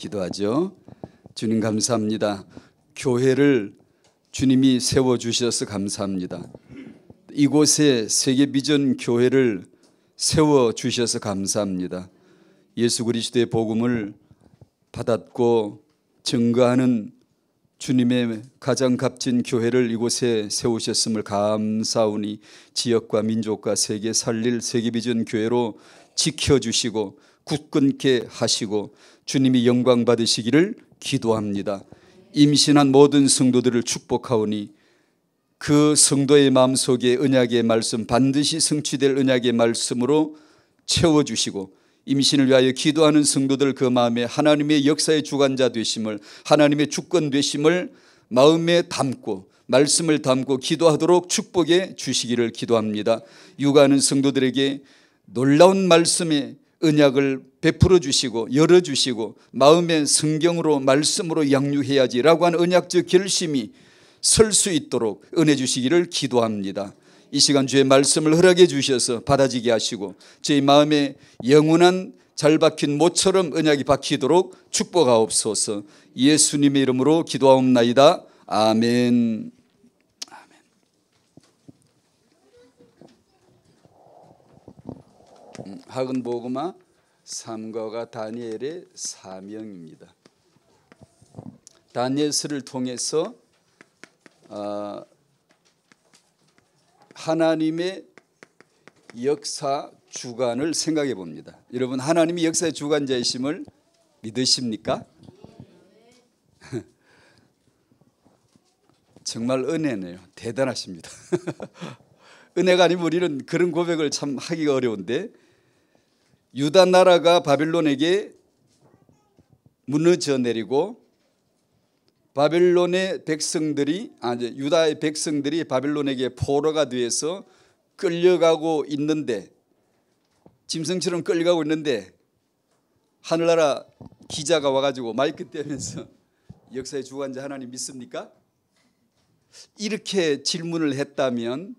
기도하죠. 주님 감사합니다. 교회를 주님이 세워주셔서 감사합니다. 이곳에 세계비전 교회를 세워주셔서 감사합니다. 예수 그리스도의 복음을 받았고 증거하는 주님의 가장 값진 교회를 이곳에 세우셨음을 감사하오니 지역과 민족과 세계 살릴 세계비전 교회로 지켜주시고 굳건케 하시고 주님이 영광 받으시기를 기도합니다. 임신한 모든 성도들을 축복하오니 그 성도의 마음속에 언약의 말씀 반드시 성취될 언약의 말씀으로 채워주시고 임신을 위하여 기도하는 성도들 그 마음에 하나님의 역사의 주관자 되심을 하나님의 주권 되심을 마음에 담고 말씀을 담고 기도하도록 축복해 주시기를 기도합니다. 육아하는 성도들에게 놀라운 말씀의 언약을 베풀어 주시고 열어주시고 마음의 성경으로 말씀으로 양육해야지라고 하는 언약적 결심이 설 수 있도록 은혜 주시기를 기도합니다. 이 시간 주의 말씀을 허락해 주셔서 받아지게 하시고 저희 마음에 영원한 잘 박힌 못처럼 언약이 박히도록 축복하옵소서. 예수님의 이름으로 기도하옵나이다. 아멘. 학은보그마 삼가가 다니엘의 사명입니다. 다니엘서를 통해서 하나님의 역사 주관을 생각해 봅니다. 여러분 하나님이 역사의 주관자이심을 믿으십니까? 정말 은혜네요. 대단하십니다. 은혜가 아니면 우리는 그런 고백을 참 하기가 어려운데 유다 나라가 바벨론에게 무너져 내리고 바벨론의 백성들이 유다의 백성들이 바벨론에게 포로가 되어서 끌려가고 있는데 짐승처럼 끌려가고 있는데 하늘나라 기자가 와가지고 마이크 떼면서 역사의 주관자 하나님 믿습니까? 이렇게 질문을 했다면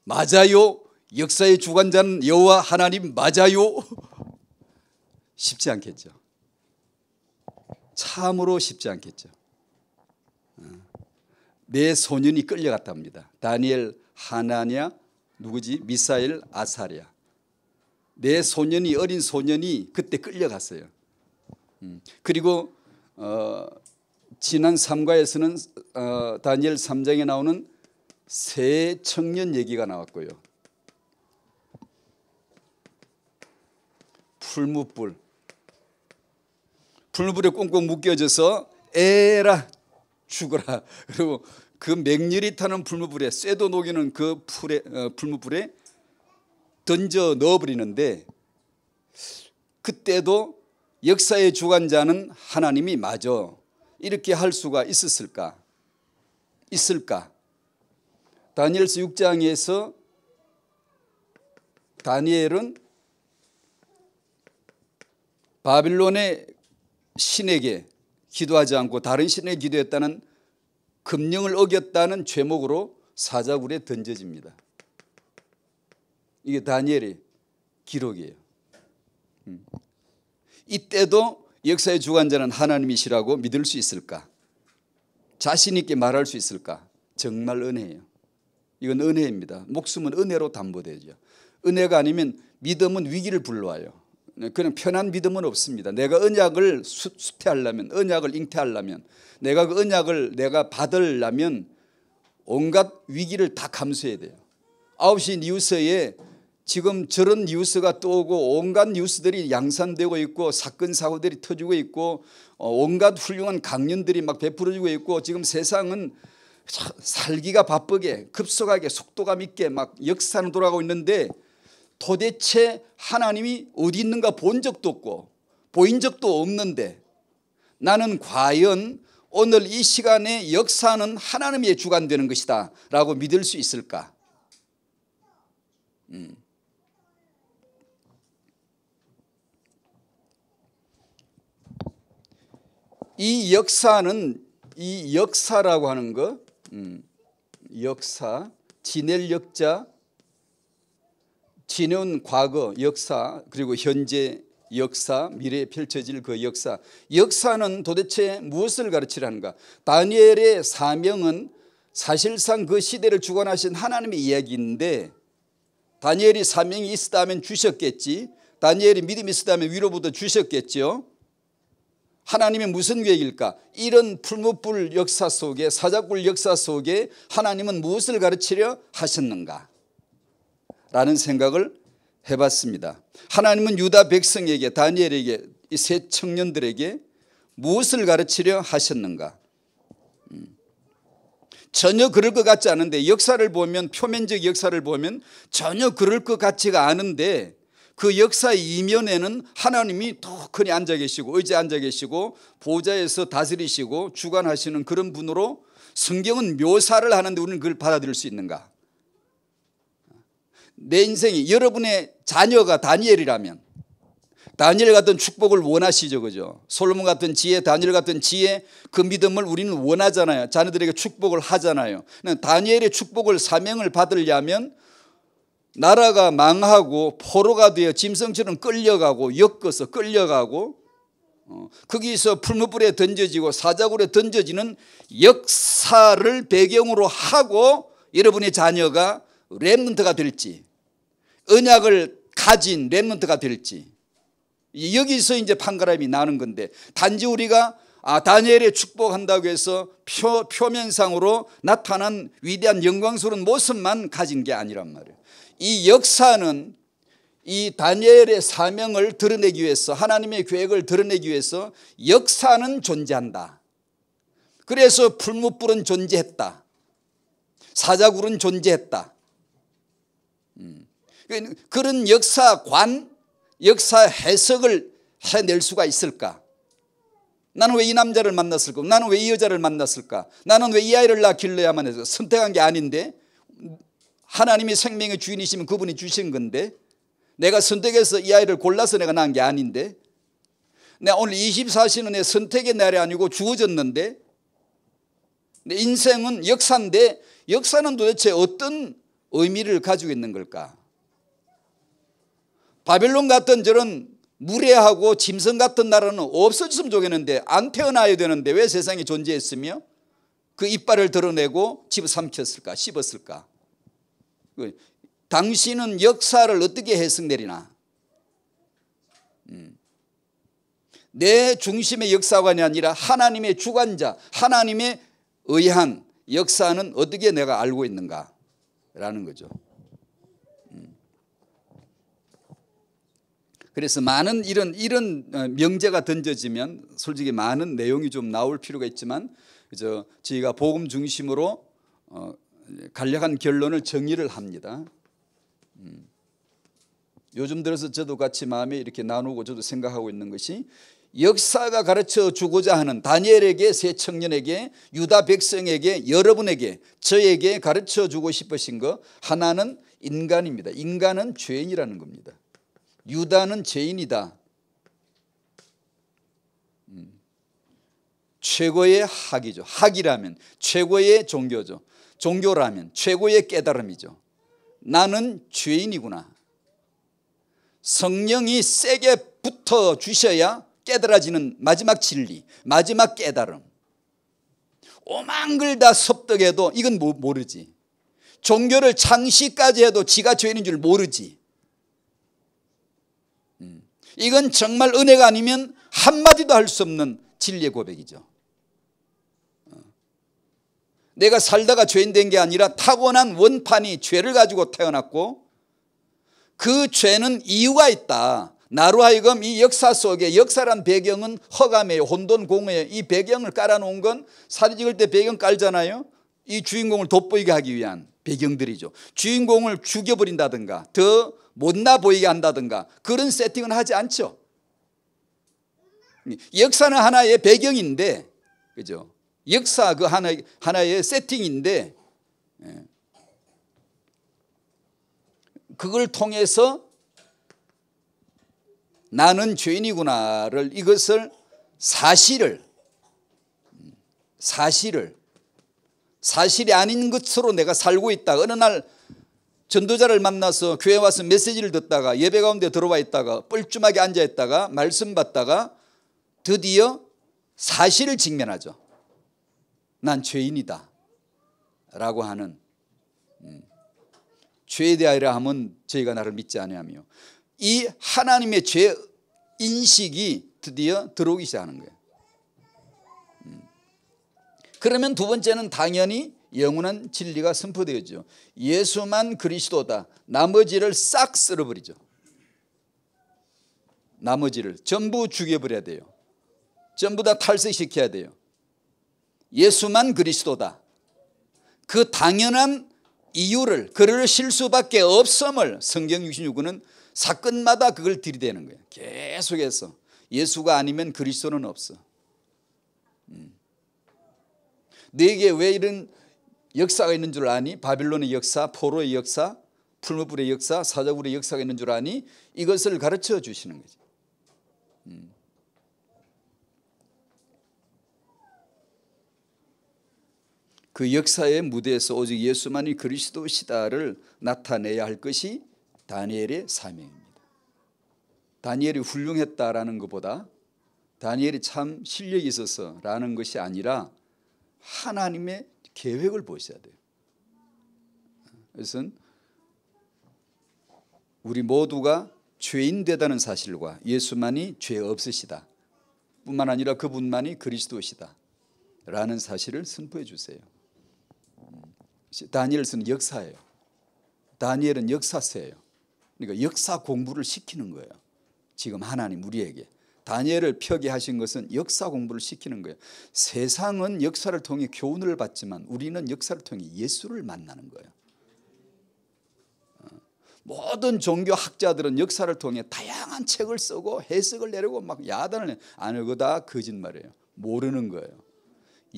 맞아요? 역사의 주관자는 여호와 하나님 맞아요? 쉽지 않겠죠. 참으로 쉽지 않겠죠. 내 소년이 끌려갔답니다. 다니엘, 하나냐, 누구지? 미사엘, 아사랴. 내 소년이 어린 소년이 그때 끌려갔어요. 그리고 지난 3과에서는 다니엘 3장에 나오는 세 청년 얘기가 나왔고요. 풀무불에 꽁꽁 묶여져서 에라 죽어라. 그리고 그 맹렬히 타는 풀무불에 쇠도 녹이는 그 풀무불에 던져 넣어버리는데 그때도 역사의 주관자는 하나님이 맞아. 이렇게 할 수가 있을까? 다니엘서 6장에서 다니엘은 바빌론의 신에게 기도하지 않고 다른 신에게 기도했다는 금령을 어겼다는 죄목으로 사자굴에 던져집니다. 이게 다니엘의 기록이에요. 이때도 역사의 주관자는 하나님이시라고 믿을 수 있을까? 자신 있게 말할 수 있을까? 정말 은혜예요. 이건 은혜입니다. 목숨은 은혜로 담보되죠. 은혜가 아니면 믿음은 위기를 불러와요. 그냥 편한 믿음은 없습니다. 내가 언약을 수태하려면, 언약을 잉태하려면, 내가 그 언약을 내가 받으려면 온갖 위기를 다 감수해야 돼요. 9시 뉴스에 지금 저런 뉴스가 떠오고 온갖 뉴스들이 양산되고 있고 사건 사고들이 터지고 있고 온갖 훌륭한 강연들이 막 베풀어지고 있고 지금 세상은 살기가 바쁘게 급속하게 속도감 있게 막 역사는 돌아가고 있는데 도대체 하나님이 어디 있는가 본 적도 없고 보인 적도 없는데 나는 과연 오늘 이 시간에 역사는 하나님의 주관되는 것이다 라고 믿을 수 있을까? 이 역사는 이 역사라고 하는 거 역사 지낼 역자 지내온 과거 역사 그리고 현재 역사, 미래에 펼쳐질 그 역사. 역사는 도대체 무엇을 가르치라는가? 다니엘의 사명은 사실상 그 시대를 주관하신 하나님의 이야기인데, 다니엘이 사명이 있었다면 주셨겠지, 다니엘이 믿음이 있었다면 위로부터 주셨겠죠. 하나님의 무슨 계획일까? 이런 풀무불 역사 속에, 사자굴 역사 속에 하나님은 무엇을 가르치려 하셨는가? 라는 생각을 해봤습니다. 하나님은 유다 백성에게, 다니엘에게, 이 세 청년들에게 무엇을 가르치려 하셨는가? 전혀 그럴 것 같지 않은데, 역사를 보면, 표면적 역사를 보면 전혀 그럴 것 같지가 않은데, 그 역사의 이면에는 하나님이 더 크게 앉아 계시고, 의자에 앉아 계시고, 보좌에서 다스리시고 주관하시는 그런 분으로 성경은 묘사를 하는데 우리는 그걸 받아들일 수 있는가? 내 인생이, 여러분의 자녀가 다니엘이라면 다니엘 같은 축복을 원하시죠, 그죠? 솔로몬 같은 지혜, 다니엘 같은 지혜, 그 믿음을 우리는 원하잖아요. 자녀들에게 축복을 하잖아요. 다니엘의 축복을, 사명을 받으려면 나라가 망하고 포로가 되어 짐승처럼 끌려가고, 엮어서 끌려가고, 거기서 풀무불에 던져지고 사자굴에 던져지는 역사를 배경으로 하고 여러분의 자녀가 렘넌트가 될지, 언약을 가진 렘넌트가 될지, 여기서 이제 판가름이 나는 건데, 단지 우리가 다니엘의 축복한다고 해서 표면상으로 나타난 위대한 영광스러운 모습만 가진 게 아니란 말이에요. 이 역사는 이 다니엘의 사명을 드러내기 위해서, 하나님의 계획을 드러내기 위해서 역사는 존재한다. 그래서 풀무불은 존재했다. 사자굴은 존재했다. 그런 역사관, 역사 해석을 해낼 수가 있을까? 나는 왜 이 남자를 만났을까? 나는 왜 이 여자를 만났을까? 나는 왜 이 아이를 낳기려야만 해서 선택한 게 아닌데, 하나님이 생명의 주인이시면 그분이 주신 건데, 내가 선택해서 이 아이를 골라서 내가 낳은 게 아닌데, 내가 오늘 24시는 내 선택의 날이 아니고 주어졌는데, 내 인생은 역사인데, 역사는 도대체 어떤 의미를 가지고 있는 걸까? 바벨론 같은 저런 무례하고 짐승 같은 나라는 없어졌으면 좋겠는데, 안 태어나야 되는데 왜 세상에 존재했으며 그 이빨을 드러내고 집어삼켰을까, 씹었을까? 당신은 역사를 어떻게 해석내리나? 내 중심의 역사관이 아니라 하나님의 주관자, 하나님의 의한 역사는 어떻게 내가 알고 있는가? 라는 거죠. 그래서 많은 이런 명제가 던져지면 솔직히 많은 내용이 좀 나올 필요가 있지만, 저희가 복음 중심으로 간략한 결론을 정리를 합니다. 요즘 들어서 저도 같이 마음에 이렇게 나누고 저도 생각하고 있는 것이, 역사가 가르쳐 주고자 하는 다니엘에게, 세 청년에게, 유다 백성에게, 여러분에게, 저에게 가르쳐 주고 싶으신 거 하나는 인간입니다. 인간은 죄인이라는 겁니다. 유다는 죄인이다. 최고의 학이죠. 학이라면 최고의 종교죠. 종교라면 최고의 깨달음이죠. 나는 죄인이구나. 성령이 세게 붙어 주셔야 깨달아지는 마지막 진리, 마지막 깨달음. 오만 걸 다 섭득해도 이건 모르지. 종교를 창시까지 해도 지가 죄인인 줄 모르지. 이건 정말 은혜가 아니면 한마디도 할 수 없는 진리의 고백이죠. 내가 살다가 죄인 된 게 아니라 타고난 원판이 죄를 가지고 태어났고, 그 죄는 이유가 있다. 나로 하여금 이 역사 속에, 역사란 배경은 허감이에요. 혼돈 공허예요. 이 배경을 깔아놓은 건, 사진 찍을 때 배경 깔잖아요. 이 주인공을 돋보이게 하기 위한 배경들이죠. 주인공을 죽여버린다든가 더 못나 보이게 한다든가 그런 세팅은 하지 않죠. 역사는 하나의 배경인데, 그죠? 역사 그 하나의 세팅인데, 그걸 통해서 나는 죄인이구나를, 이것을 사실이 아닌 것으로 내가 살고 있다. 어느 날 전도자를 만나서 교회 와서 메시지를 듣다가 예배 가운데 들어와 있다가 뻘쭘하게 앉아 있다가 말씀 받다가 드디어 사실을 직면하죠. 난 죄인이다 라고 하는, 죄에 대하여 하면 저희가 나를 믿지 아니하며, 이 하나님의 죄 인식이 드디어 들어오기 시작하는 거예요. 그러면 두 번째는 당연히 영원한 진리가 선포되어지죠. 예수만 그리스도다. 나머지를 싹 쓸어버리죠. 나머지를 전부 죽여버려야 돼요. 전부 다 탈색시켜야 돼요. 예수만 그리스도다. 그 당연한 이유를, 그를 실 수밖에 없음을 성경 66권은 사건마다 그걸 들이대는 거예요. 계속해서 예수가 아니면 그리스도는 없어. 너에게 왜 이런 역사가 있는 줄 아니? 바빌론의 역사, 포로의 역사, 풀무불의 역사, 사자굴의 역사가 있는 줄 아니? 이것을 가르쳐 주시는 거죠. 그 역사의 무대에서 오직 예수만이 그리스도시다를 나타내야 할 것이 다니엘의 사명입니다. 다니엘이 훌륭했다라는 것보다 다니엘이 참 실력이 있어서라는 것이 아니라 하나님의 계획을 보셔야 돼요. 그래서 우리 모두가 죄인 되다는 사실과 예수만이 죄 없으시다 뿐만 아니라 그분만이 그리스도시다 라는 사실을 선포해 주세요. 다니엘서는 역사예요. 다니엘은 역사서예요. 그러니까 역사 공부를 시키는 거예요. 지금 하나님 우리에게 다니엘을 펴게 하신 것은 역사 공부를 시키는 거예요. 세상은 역사를 통해 교훈을 받지만 우리는 역사를 통해 예수를 만나는 거예요. 모든 종교 학자들은 역사를 통해 다양한 책을 쓰고 해석을 내려고 막 야단을 내. 아니, 그거 다 거짓말이에요. 모르는 거예요.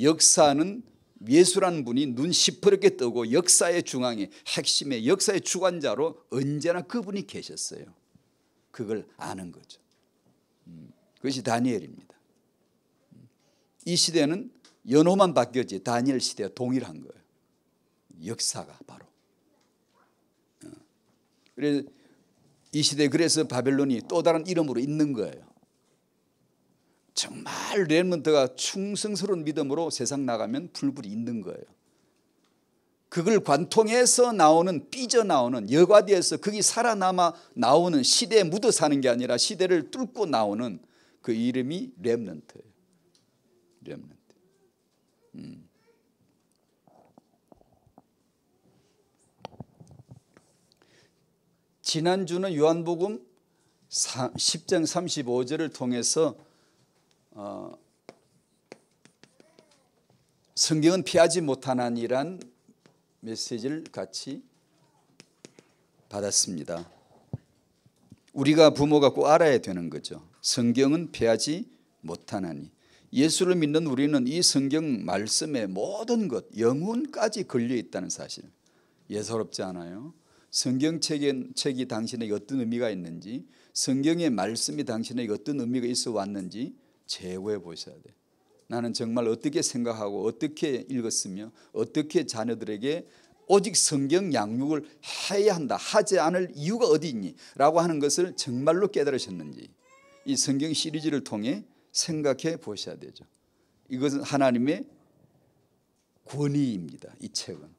역사는 예수라는 분이 눈 시퍼렇게 뜨고 역사의 중앙에 핵심의 역사의 주관자로 언제나 그분이 계셨어요. 그걸 아는 거죠. 그것이 다니엘입니다. 이 시대는 연호만 바뀌었지 다니엘 시대와 동일한 거예요. 역사가 바로. 그래서 이 시대에 그래서 바벨론이 또 다른 이름으로 있는 거예요. 정말 렘넌트가 충성스러운 믿음으로 세상 나가면 불불이 있는 거예요. 그걸 관통해서 나오는, 삐져나오는, 여과디에서 거기 살아남아 나오는, 시대에 묻어 사는 게 아니라 시대를 뚫고 나오는 그 이름이 렘넌트예요. 렘넌트. 지난주는 요한복음 10장 35절을 통해서 성경은 피하지 못하나니란 메시지를 같이 받았습니다. 우리가 부모가 꼭 알아야 되는 거죠. 성경은 피하지 못하나니. 예수를 믿는 우리는 이 성경 말씀의 모든 것, 영혼까지 걸려 있다는 사실. 예사롭지 않아요? 성경책이 당신에게 어떤 의미가 있는지, 성경의 말씀이 당신에게 어떤 의미가 있어 왔는지 재고해 보셔야 돼요. 나는 정말 어떻게 생각하고 어떻게 읽었으며 어떻게 자녀들에게 오직 성경 양육을 해야 한다, 하지 않을 이유가 어디 있니? 라고 하는 것을 정말로 깨달으셨는지 이 성경 시리즈를 통해 생각해 보셔야 되죠. 이것은 하나님의 권위입니다. 이 책은.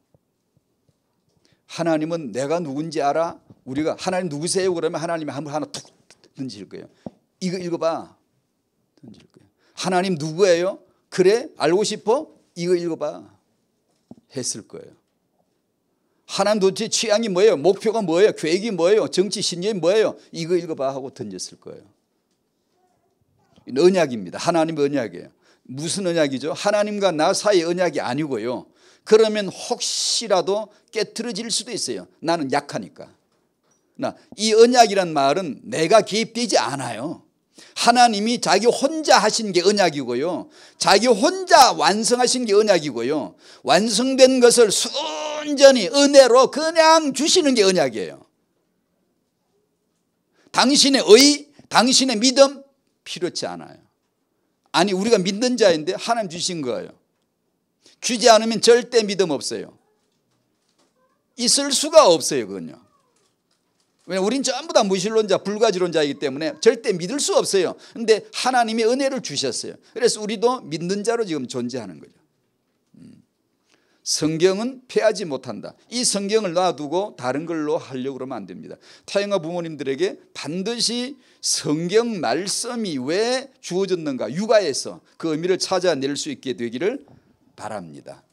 하나님은 내가 누군지 알아? 우리가 하나님 누구세요? 그러면 하나님이 한번 하나 툭 던질 거예요. 이거 읽어봐. 던질 거예요. 하나님 누구예요? 그래? 알고 싶어? 이거 읽어봐. 했을 거예요. 하나님 도대체 취향이 뭐예요? 목표가 뭐예요? 계획이 뭐예요? 정치 신념이 뭐예요? 이거 읽어봐 하고 던졌을 거예요. 언약입니다. 하나님의 언약이에요. 무슨 언약이죠? 하나님과 나 사이의 언약이 아니고요. 그러면 혹시라도 깨트려질 수도 있어요. 나는 약하니까. 이 언약이란 말은 내가 개입되지 않아요. 하나님이 자기 혼자 하신 게 언약이고요. 자기 혼자 완성하신 게 언약이고요. 완성된 것을 순전히 은혜로 그냥 주시는 게 언약이에요. 당신의 의, 당신의 믿음 필요치 않아요. 아니, 우리가 믿는 자인데 하나님 주신 거예요. 주지 않으면 절대 믿음 없어요. 있을 수가 없어요. 그건요. 왜냐하면 우린 전부 다 무신론자 불가지론자이기 때문에 절대 믿을 수 없어요. 그런데 하나님이 은혜를 주셨어요. 그래서 우리도 믿는 자로 지금 존재하는 거죠. 성경은 폐하지 못한다. 이 성경을 놔두고 다른 걸로 하려고 그러면 안 됩니다. 타영아 부모님들에게 반드시 성경 말씀이 왜 주어졌는가, 육아에서 그 의미를 찾아낼 수 있게 되기를 바랍니다.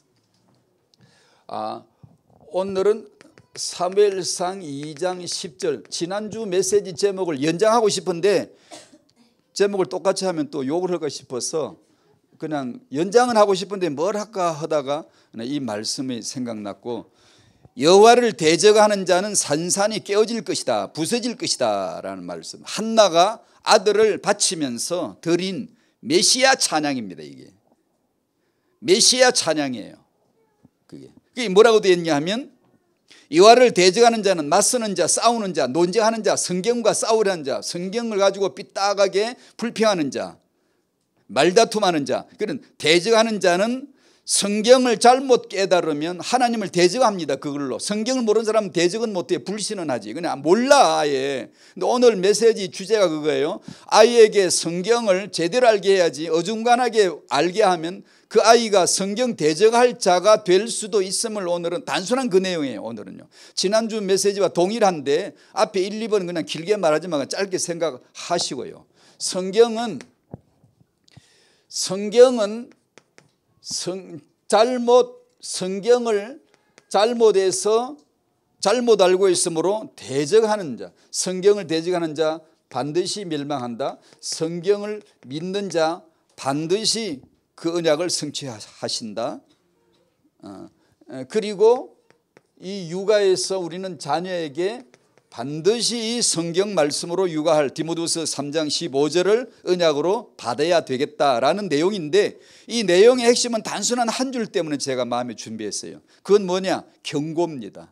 오늘은 사무엘상 2장 10절, 지난주 메시지 제목을 연장하고 싶은데 제목을 똑같이 하면 또 욕을 할까 싶어서 그냥 연장은 하고 싶은데 뭘 할까 하다가 이 말씀이 생각났고, 여호와를 대적하는 자는 산산이 깨어질 것이다, 부서질 것이다 라는 말씀. 한나가 아들을 바치면서 드린 메시아 찬양입니다. 이게 메시아 찬양이에요. 그게 뭐라고 되어 있냐 하면, 여호와를 대적하는 자는 맞서는 자, 싸우는 자, 논쟁하는 자, 성경과 싸우려는 자, 성경을 가지고 삐딱하게 불평하는 자, 말다툼하는 자. 그런 대적하는 자는 성경을 잘못 깨달으면 하나님을 대적합니다. 그걸로. 성경을 모르는 사람은 대적은 못해, 불신은 하지. 그냥 몰라 아예. 근데 오늘 메시지 주제가 그거예요. 아이에게 성경을 제대로 알게 해야지. 어중간하게 알게 하면 그 아이가 성경 대적할 자가 될 수도 있음을 오늘은 단순한 그 내용이에요. 오늘은요. 지난주 메시지와 동일한데 앞에 1, 2번은 그냥 길게 말하지 말고 짧게 생각하시고요. 성경을 잘못해서 잘못 알고 있으므로 대적하는 자, 성경을 대적하는 자 반드시 멸망한다. 성경을 믿는 자 반드시 그 언약을 성취하신다. 그리고 이 육아에서 우리는 자녀에게 반드시 이 성경 말씀으로 육아할 디모데후서 3장 15절을 언약으로 받아야 되겠다라는 내용인데, 이 내용의 핵심은 단순한 한 줄 때문에 제가 마음에 준비했어요. 그건 뭐냐? 경고입니다.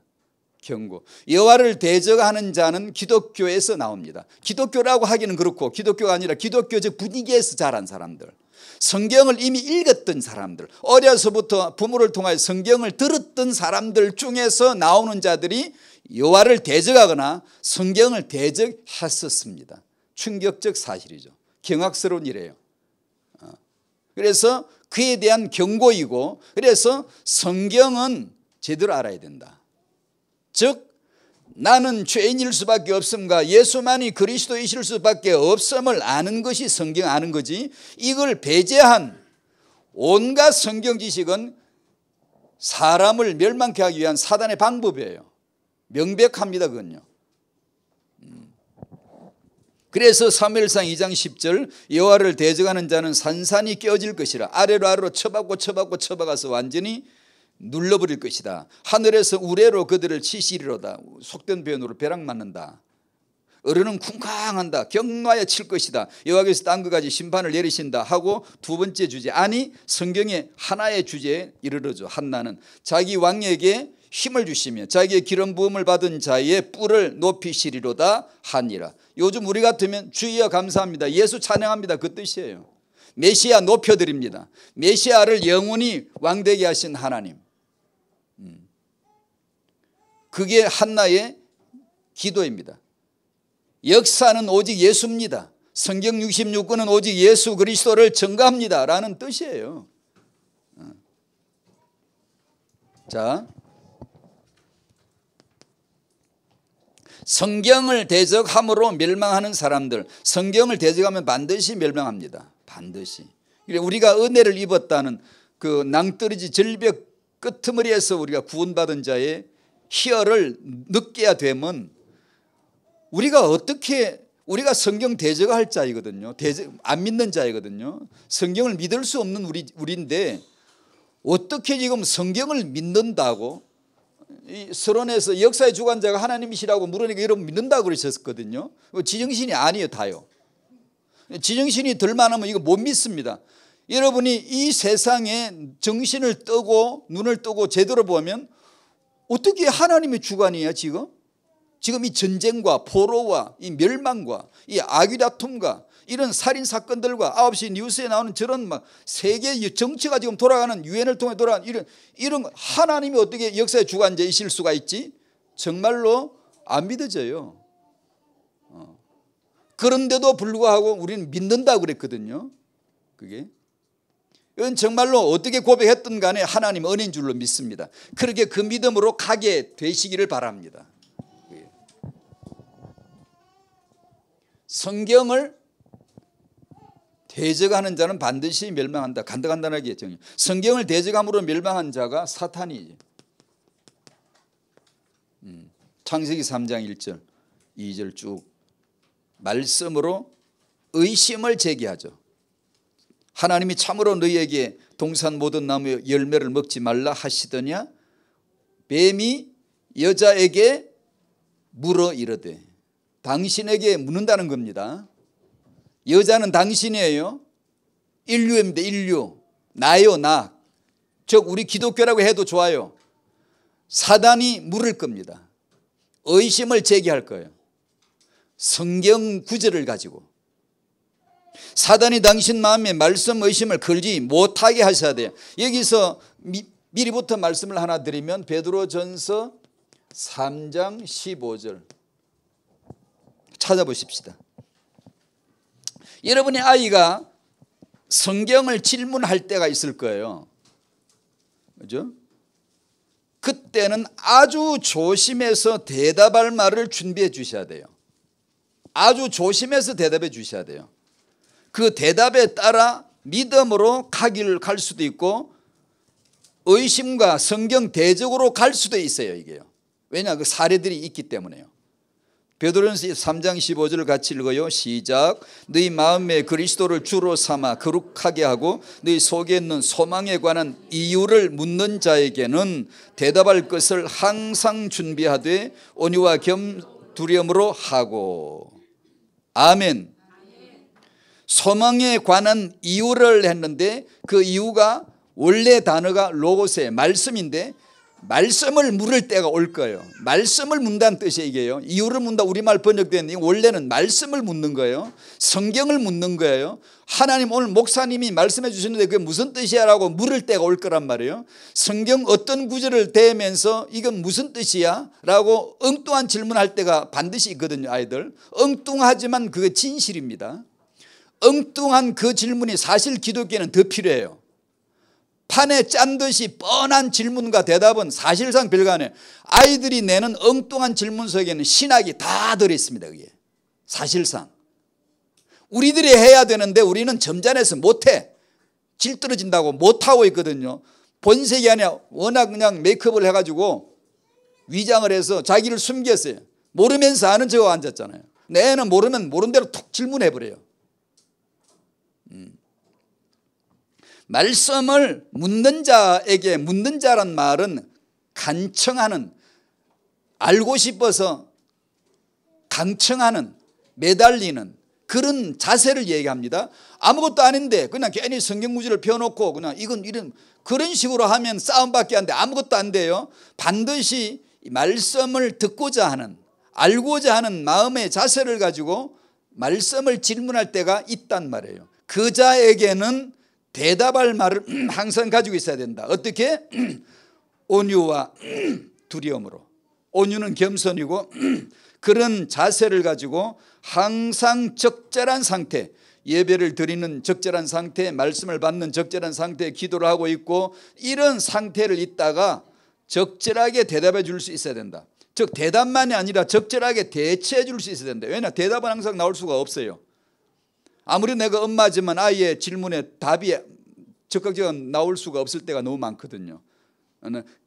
경고. 여호와를 대적하는 자는 기독교에서 나옵니다. 기독교라고 하기는 그렇고, 기독교가 아니라 기독교적 분위기에서 자란 사람들, 성경을 이미 읽었던 사람들, 어려서부터 부모를 통하여 성경을 들었던 사람들 중에서 나오는 자들이 여호와를 대적하거나 성경을 대적했었습니다. 충격적 사실이죠. 경악스러운 일이에요. 그래서 그에 대한 경고이고, 그래서 성경은 제대로 알아야 된다. 즉 나는 죄인일 수밖에 없음과 예수만이 그리스도이실 수밖에 없음을 아는 것이 성경 아는 거지, 이걸 배제한 온갖 성경 지식은 사람을 멸망케 하기 위한 사단의 방법이에요. 명백합니다. 그건요. 그래서 사무엘상 2장 10절, 여호와를 대적하는 자는 산산이 깨어질 것이라. 아래로 쳐박아서 완전히 눌러버릴 것이다. 하늘에서 우레로 그들을 치시리로다. 속된 표현으로 벼락 맞는다. 어른은 쿵쾅한다. 경노하여 칠 것이다. 여호와께서 땅끝까지 심판을 내리신다 하고 두 번째 주제, 아니 성경의 하나의 주제에 이르러죠. 한나는 자기 왕에게 힘을 주시며 자기의 기름 부음을 받은 자의 뿔을 높이시리로다 하니라. 요즘 우리 같으면 주여 감사합니다, 예수 찬양합니다, 그 뜻이에요. 메시아 높여드립니다. 메시아를 영원히 왕되게 하신 하나님. 그게 한나의 기도입니다. 역사는 오직 예수입니다. 성경 66권은 오직 예수 그리스도를 증거합니다 라는 뜻이에요. 자, 성경을 대적함으로 멸망하는 사람들, 성경을 대적하면 반드시 멸망합니다. 반드시. 우리가 은혜를 입었다는 그 낭떠러지 절벽 끄트머리에서 우리가 구원받은 자의 희열을 느껴야 되면 우리가 성경 대적할 자이거든요. 안 믿는 자이거든요. 성경을 믿을 수 없는 우리인데 어떻게 지금 성경을 믿는다고, 이 서론에서 역사의 주관자가 하나님이시라고 물으니까 여러분 믿는다고 그러셨거든요. 지정신이 아니에요. 다요. 지정신이 덜 많으면 이거 못 믿습니다. 여러분이 이 세상에 정신을 뜨고 눈을 뜨고 제대로 보면 어떻게 하나님의 주관이야 지금 이 전쟁과 포로와 이 멸망과 이 악의 다툼과 이런 살인 사건들과 9시 뉴스에 나오는 저런 막 세계 정치가 지금 돌아가는 유엔을 통해 돌아가는 이런 하나님이 어떻게 역사의 주관자이실 수가 있지? 정말로 안 믿어져요. 그런데도 불구하고 우리는 믿는다고 그랬거든요. 그게 이건 정말로 어떻게 고백했든 간에 하나님 은혜인 줄로 믿습니다. 그렇게 그 믿음으로 가게 되시기를 바랍니다. 성경을 대적하는 자는 반드시 멸망한다. 간단하게 정의. 성경을 대적함으로 멸망한 자가 사탄이지. 창세기 3장 1절 2절 쭉 말씀으로 의심을 제기하죠. 하나님이 참으로 너희에게 동산 모든 나무의 열매를 먹지 말라 하시더냐. 뱀이 여자에게 물어 이르되. 당신에게 묻는다는 겁니다. 여자는 당신이에요. 인류입니다. 인류. 나요 나. 즉 우리 기독교라고 해도 좋아요. 사단이 물을 겁니다. 의심을 제기할 거예요. 성경 구절을 가지고. 사단이 당신 마음에 말씀 의심을 걸지 못하게 하셔야 돼요. 여기서 미리부터 말씀을 하나 드리면 베드로전서 3장 15절 찾아보십시다. 여러분의 아이가 성경을 질문할 때가 있을 거예요. 그죠? 그때는 아주 조심해서 대답할 말을 준비해 주셔야 돼요. 아주 조심해서 대답해 주셔야 돼요. 그 대답에 따라 믿음으로 갈 수도 있고 의심과 성경 대적으로 갈 수도 있어요. 이게요. 왜냐? 그 사례들이 있기 때문에요. 베드로전서 3장 15절을 같이 읽어요. 시작. 너희 마음에 그리스도를 주로 삼아 거룩하게 하고 너희 속에 있는 소망에 관한 이유를 묻는 자에게는 대답할 것을 항상 준비하되 온유와 두려움으로 하고. 아멘. 소망에 관한 이유를 했는데 그 이유가 원래 단어가 로고스의 말씀인데 말씀을 물을 때가 올 거예요. 말씀을 묻는다는 뜻이에요. 이게요. 이유를 묻는다 우리말 번역된 원래는 말씀을 묻는 거예요. 성경을 묻는 거예요. 하나님 오늘 목사님이 말씀해 주시는데 그게 무슨 뜻이야 라고 물을 때가 올 거란 말이에요. 성경 어떤 구절을 대면서 이건 무슨 뜻이야 라고 엉뚱한 질문할 때가 반드시 있거든요. 아이들 엉뚱하지만 그게 진실입니다. 엉뚱한 그 질문이 사실 기독교에는 더 필요해요. 판에 짠 듯이 뻔한 질문과 대답은 사실상 별거 아니에요. 아이들이 내는 엉뚱한 질문 속에는 신학이 다 들어있습니다. 그게 사실상 우리들이 해야 되는데 우리는 점잖아서 못해. 질 떨어진다고 못하고 있거든요. 본색이 아니라 워낙 그냥 메이크업을 해가지고 위장을 해서 자기를 숨겼어요. 모르면서 아는 척하고 앉았잖아요. 내는 모르면 모른 대로 툭 질문해버려요. 말씀을 묻는 자에게 묻는 자란 말은 간청하는, 알고 싶어서 강청하는, 매달리는 그런 자세를 얘기합니다. 아무것도 아닌데 그냥 괜히 성경 구절을 펴놓고 그냥 이건 이런 그런 식으로 하면 싸움밖에 안 돼. 아무것도 안 돼요. 반드시 말씀을 듣고자 하는, 알고자 하는 마음의 자세를 가지고 말씀을 질문할 때가 있단 말이에요. 그 자에게는 대답할 말을 항상 가지고 있어야 된다. 어떻게? 온유와 두려움으로. 온유는 겸손이고 그런 자세를 가지고 항상 적절한 상태, 예배를 드리는 적절한 상태, 말씀을 받는 적절한 상태에 기도를 하고 있고 이런 상태를 있다가 적절하게 대답해 줄 수 있어야 된다. 즉 대답만이 아니라 적절하게 대처해 줄 수 있어야 된다. 왜냐? 대답은 항상 나올 수가 없어요. 아무리 내가 엄마지만 아이의 질문에 답이 적극적으로 나올 수가 없을 때가 너무 많거든요.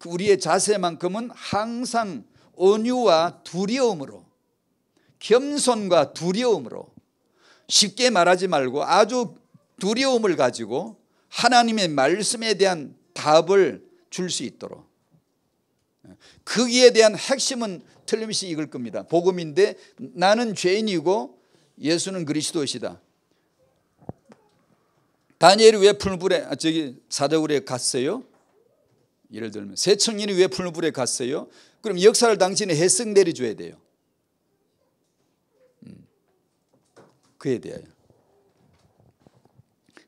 우리의 자세만큼은 항상 온유와 두려움으로, 겸손과 두려움으로, 쉽게 말하지 말고 아주 두려움을 가지고 하나님의 말씀에 대한 답을 줄 수 있도록. 거기에 대한 핵심은 틀림없이 이걸 겁니다. 복음인데 나는 죄인이고 예수는 그리스도시다. 다니엘이 왜 풀무불에 사자굴에 갔어요? 예를 들면 새 청년이 왜 풀무불에 갔어요? 그럼 역사를 당신이 해석 내려줘야 돼요. 그에 대하여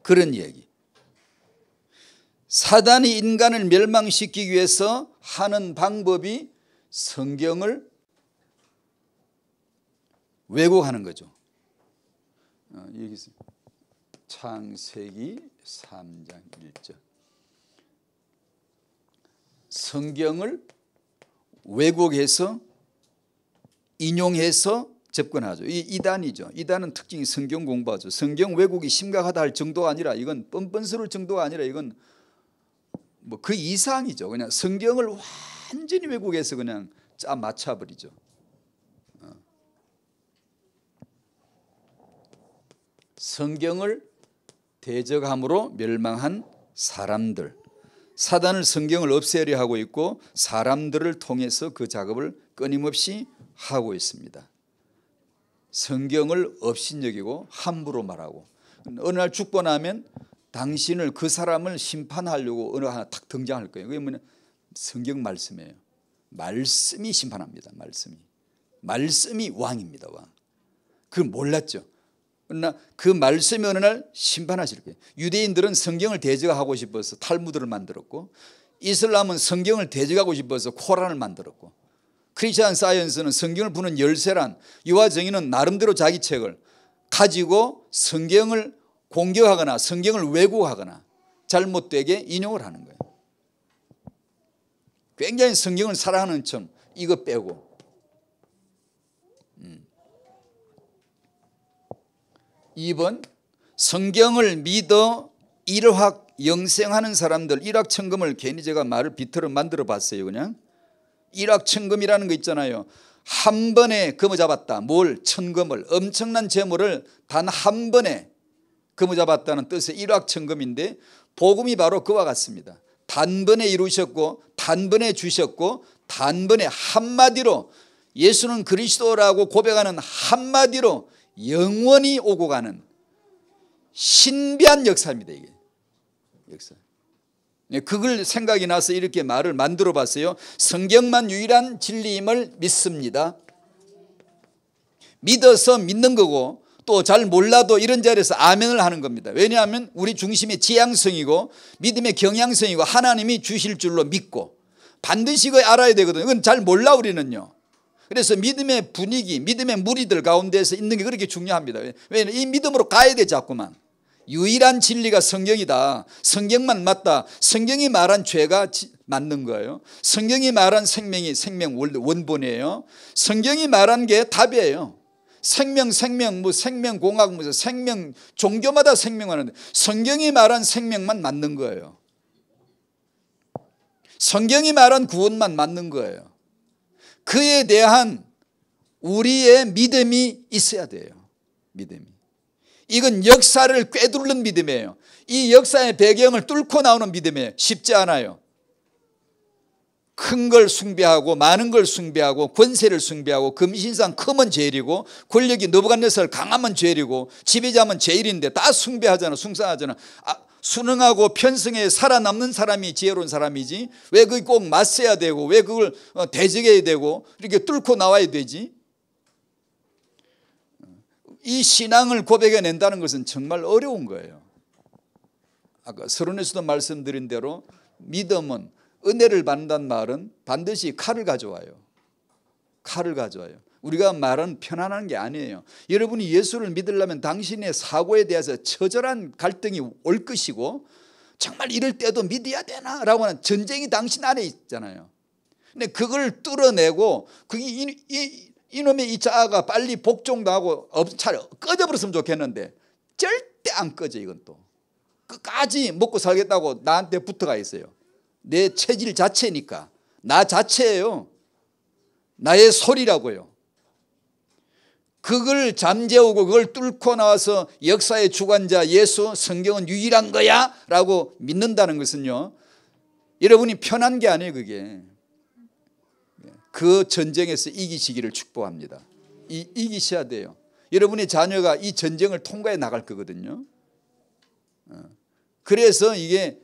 그런 얘기. 사단이 인간을 멸망시키기 위해서 하는 방법이 성경을 왜곡하는 거죠. 여기 있어요. 창세기 3장 1절. 성경을 왜곡해서 인용해서 접근하죠. 이 이단이죠. 이단은 특징이 성경 공부하죠. 성경 왜곡이 심각하다 할 정도가 아니라 이건 뻔뻔스러울 정도가 아니라 이건 뭐 그 이상이죠. 그냥 성경을 완전히 왜곡해서 그냥 짜 맞춰버리죠. 성경을 대적함으로 멸망한 사람들, 사단을 성경을 없애려 하고 있고 사람들을 통해서 그 작업을 끊임없이 하고 있습니다. 성경을 업신여기고 함부로 말하고 어느 날 죽고 나면 당신을 그 사람을 심판하려고 어느 하나 탁 등장할 거예요. 그게 뭐냐? 성경 말씀이에요. 말씀이 심판합니다. 말씀이 왕입니다. 왕. 그걸 몰랐죠. 그러나 그 말씀이 어느 날 심판하실 거예요. 유대인들은 성경을 대적하고 싶어서 탈무드를 만들었고 이슬람은 성경을 대적하고 싶어서 코란을 만들었고 크리스천 사이언스는 성경을 푸는 열쇠란 유아 정의는 나름대로 자기 책을 가지고 성경을 공격하거나 성경을 왜곡하거나 잘못되게 인용을 하는 거예요. 굉장히 성경을 사랑하는 점 이거 빼고 2번 성경을 믿어 일확 영생하는 사람들 일확천금을 괜히 제가 말을 비틀어 만들어 봤어요. 그냥 일확천금이라는 거 있잖아요. 한 번에 금을 잡았다. 뭘? 천금을 엄청난 재물을 단 한 번에 금을 잡았다는 뜻의 일확천금인데 복음이 바로 그와 같습니다. 단번에 이루셨고 단번에 주셨고 단번에 한마디로 예수는 그리스도라고 고백하는 한마디로 영원히 오고 가는 신비한 역사입니다. 이게 역사. 그걸 생각이 나서 이렇게 말을 만들어 봤어요. 성경만 유일한 진리임을 믿습니다. 믿어서 믿는 거고 또 잘 몰라도 이런 자리에서 아멘을 하는 겁니다. 왜냐하면 우리 중심의 지향성이고 믿음의 경향성이고 하나님이 주실 줄로 믿고 반드시 그걸 알아야 되거든요. 그건 잘 몰라 우리는요. 그래서 믿음의 분위기 믿음의 무리들 가운데서 있는 게 그렇게 중요합니다. 왜냐하면 이 믿음으로 가야 돼 자꾸만. 유일한 진리가 성경이다. 성경만 맞다. 성경이 말한 죄가 맞는 거예요. 성경이 말한 생명이 생명 원본이에요. 성경이 말한 게 답이에요. 생명 뭐 생명공학 무슨 생명 종교마다 생명하는데 성경이 말한 생명만 맞는 거예요. 성경이 말한 구원만 맞는 거예요. 그에 대한 우리의 믿음이 있어야 돼요. 믿음이. 이건 역사를 꿰뚫는 믿음이에요. 이 역사의 배경을 뚫고 나오는 믿음이에요. 쉽지 않아요. 큰 걸 숭배하고 많은 걸 숭배하고 권세를 숭배하고 금신상 크면 죄일이고 권력이 너부갓네살 강하면 죄일이고 지배자면 죄일인데 다 숭배하잖아. 숭상하잖아. 순응하고 편승해 살아남는 사람이 지혜로운 사람이지 왜 그걸 꼭 맞서야 되고 왜 그걸 대적해야 되고 이렇게 뚫고 나와야 되지. 이 신앙을 고백해낸다는 것은 정말 어려운 거예요. 아까 서론에서도 말씀드린 대로 믿음은 은혜를 받는다는 말은 반드시 칼을 가져와요. 칼을 가져와요. 우리가 말은 편안한 게 아니에요. 여러분이 예수를 믿으려면 당신의 사고에 대해서 처절한 갈등이 올 것이고 정말 이럴 때도 믿어야 되나? 라고 하는 전쟁이 당신 안에 있잖아요. 근데 그걸 뚫어내고 이놈의 이 자아가 빨리 복종하고 꺼져버렸으면 좋겠는데 절대 안 꺼져. 이건 또 끝까지 먹고 살겠다고 나한테 붙어가 있어요. 내 체질 자체니까 나 자체예요. 나의 소리라고요. 그걸 잠재우고 그걸 뚫고 나와서 역사의 주관자 예수 성경은 유일한 거야 라고 믿는다는 것은요 여러분이 편한 게 아니에요. 그게 그 전쟁에서 이기시기를 축복합니다. 이기셔야 돼요. 여러분의 자녀가 이 전쟁을 통과해 나갈 거거든요. 그래서 이게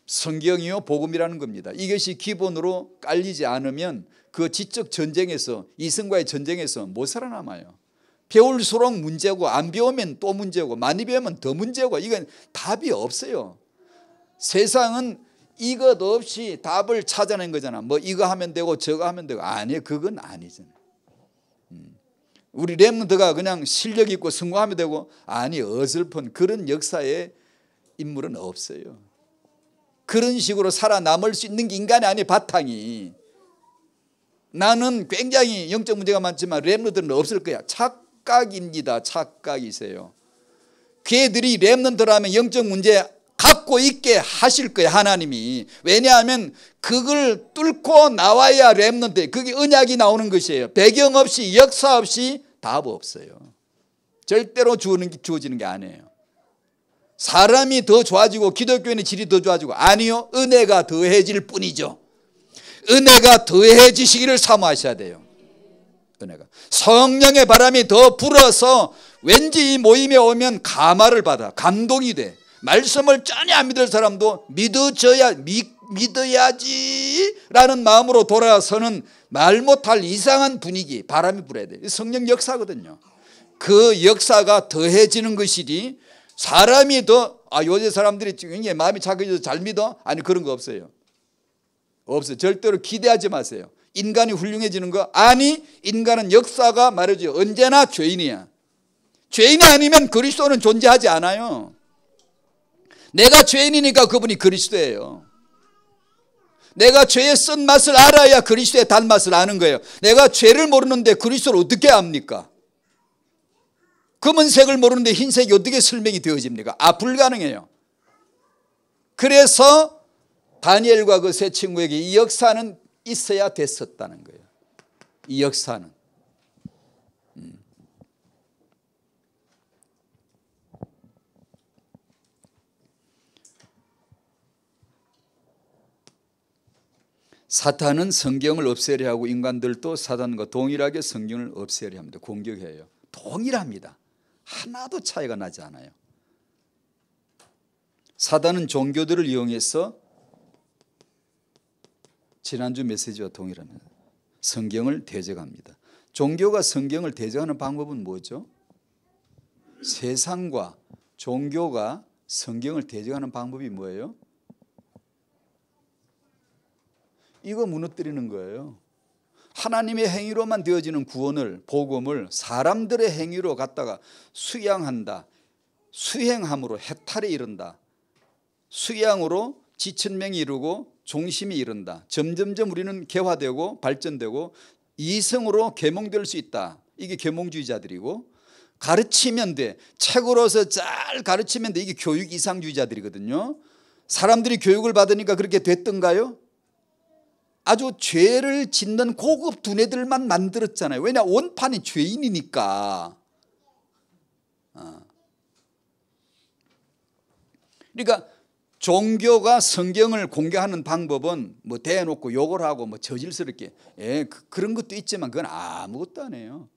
성경이요 복음이라는 겁니다. 이것이 기본으로 깔리지 않으면 그 지적 전쟁에서 이승과의 전쟁에서 못 살아남아요. 배울수록 문제고 안 배우면 또 문제고 많이 배우면 더 문제고 이건 답이 없어요. 세상은 이것 없이 답을 찾아낸 거잖아. 뭐 이거 하면 되고 저거 하면 되고. 아니에요. 그건 아니잖아요. 우리 렘넌트가 그냥 실력 있고 성공하면 되고 아니 어설픈 그런 역사의 인물은 없어요. 그런 식으로 살아남을 수 있는 게 인간이 아니에요. 바탕이. 나는 굉장히 영적 문제가 많지만 렘넌트는 없을 거야. 착각입니다. 착각이세요. 걔들이 렘넌트라면 영적 문제 갖고 있게 하실 거예요. 하나님이. 왜냐하면 그걸 뚫고 나와야 렘넌트. 그게 언약이 나오는 것이에요. 배경 없이 역사 없이 답 없어요. 절대로 주어지는 게 아니에요. 사람이 더 좋아지고 기독교인의 질이 더 좋아지고 아니요. 은혜가 더해질 뿐이죠. 은혜가 더해지시기를 사모하셔야 돼요. 은혜가. 성령의 바람이 더 불어서 왠지 이 모임에 오면 감화를 받아. 감동이 돼. 말씀을 전혀 안 믿을 사람도 믿어야지라는 마음으로 돌아서는 말 못할 이상한 분위기, 바람이 불어야 돼. 성령 역사거든요. 그 역사가 더해지는 것이지 사람이 더 요새 사람들이 굉장히 마음이 착해져서 잘 믿어? 아니 그런 거 없어요. 없어요. 절대로 기대하지 마세요. 인간이 훌륭해지는 거? 아니 인간은 역사가 말해줘요. 언제나 죄인이야. 죄인이 아니면 그리스도는 존재하지 않아요. 내가 죄인이니까 그분이 그리스도예요. 내가 죄의 쓴맛을 알아야 그리스도의 단맛을 아는 거예요. 내가 죄를 모르는데 그리스도를 어떻게 압니까? 검은색을 모르는데 흰색이 어떻게 설명이 되어집니까? 불가능해요. 그래서 다니엘과 그 세 친구에게 이 역사는 있어야 됐었다는 거예요. 이 역사는. 사탄은 성경을 없애려 하고 인간들도 사탄과 동일하게 성경을 없애려 합니다. 공격해요. 동일합니다. 하나도 차이가 나지 않아요. 사탄은 종교들을 이용해서 지난주 메시지와 동일합니다. 성경을 대적합니다. 종교가 성경을 대적하는 방법은 뭐죠? 세상과 종교가 성경을 대적하는 방법이 뭐예요? 이거 무너뜨리는 거예요. 하나님의 행위로만 되어지는 구원을, 복음을 사람들의 행위로 갖다가 수양한다. 수행함으로 해탈에 이른다. 수양으로 지천명이 이루고 종심이 이른다. 점점점 우리는 개화되고 발전되고 이성으로 계몽될 수 있다. 이게 계몽주의자들이고 가르치면 돼. 책으로서 잘 가르치면 돼. 이게 교육 이상주의자들이거든요. 사람들이 교육을 받으니까 그렇게 됐던가요? 아주 죄를 짓는 고급 두뇌들만 만들었잖아요. 왜냐 원판이 죄인이니까. 그러니까 종교가 성경을 공개하는 방법은 뭐 대놓고 욕을 하고 뭐 저질스럽게 그런 것도 있지만 그건 아무것도 아니에요.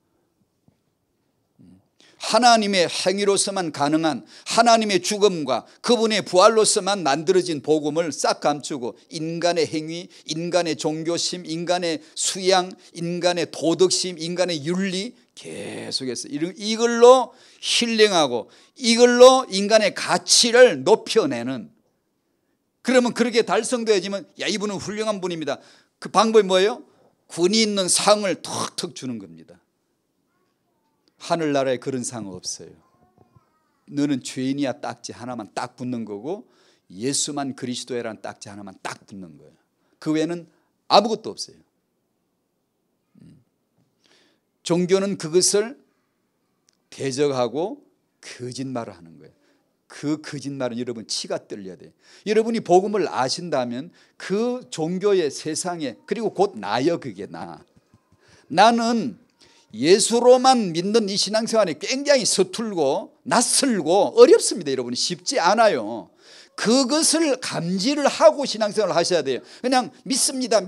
하나님의 행위로서만 가능한 하나님의 죽음과 그분의 부활로서만 만들어진 복음을 싹 감추고 인간의 행위, 인간의 종교심, 인간의 수양, 인간의 도덕심, 인간의 윤리 계속해서 이걸로 힐링하고 이걸로 인간의 가치를 높여내는, 그러면 그렇게 달성되어지면 야 이분은 훌륭한 분입니다. 그 방법이 뭐예요? 군이 있는 상을 턱턱 주는 겁니다. 하늘나라에 그런 상 없어요. 너는 죄인이야 딱지 하나만 딱 붙는 거고 예수만 그리스도야라는 딱지 하나만 딱 붙는 거예요. 그 외에는 아무것도 없어요. 종교는 그것을 대적하고 거짓말을 하는 거예요. 그 거짓말은 여러분 치가 떨려야 돼요. 여러분이 복음을 아신다면 그 종교의 세상에, 그리고 곧 나요. 그게 나는 예수로만 믿는 이 신앙생활이 굉장히 서툴고 낯설고 어렵습니다. 여러분 쉽지 않아요. 그것을 감지를 하고 신앙생활을 하셔야 돼요. 그냥 믿습니다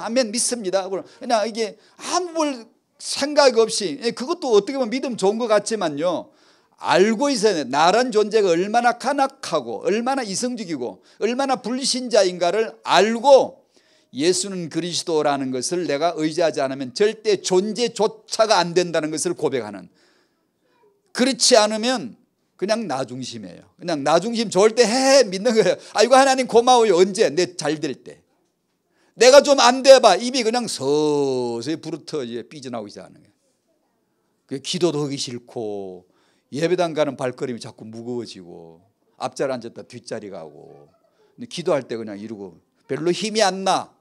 아멘 믿습니다 그냥 이게 아무 생각 없이, 그것도 어떻게 보면 믿음 좋은 것 같지만요, 알고 있어야 돼요. 나란 존재가 얼마나 간악하고 얼마나 이성적이고 얼마나 불신자인가를 알고 예수는 그리스도라는 것을 내가 의지하지 않으면 절대 존재조차가 안 된다는 것을 고백하는, 그렇지 않으면 그냥 나 중심이에요. 그냥 나 중심 좋을 때 해 믿는 거예요. 아이고 하나님 고마워요. 언제? 내 잘 될 때. 내가 좀 안 돼봐. 입이 그냥 서서히 부르터 이제 삐져나오기 시작하는 거예요. 그 기도도 하기 싫고 예배당 가는 발걸음이 자꾸 무거워지고 앞자리 앉았다 뒷자리 가고 근데 기도할 때 그냥 이러고 별로 힘이 안 나.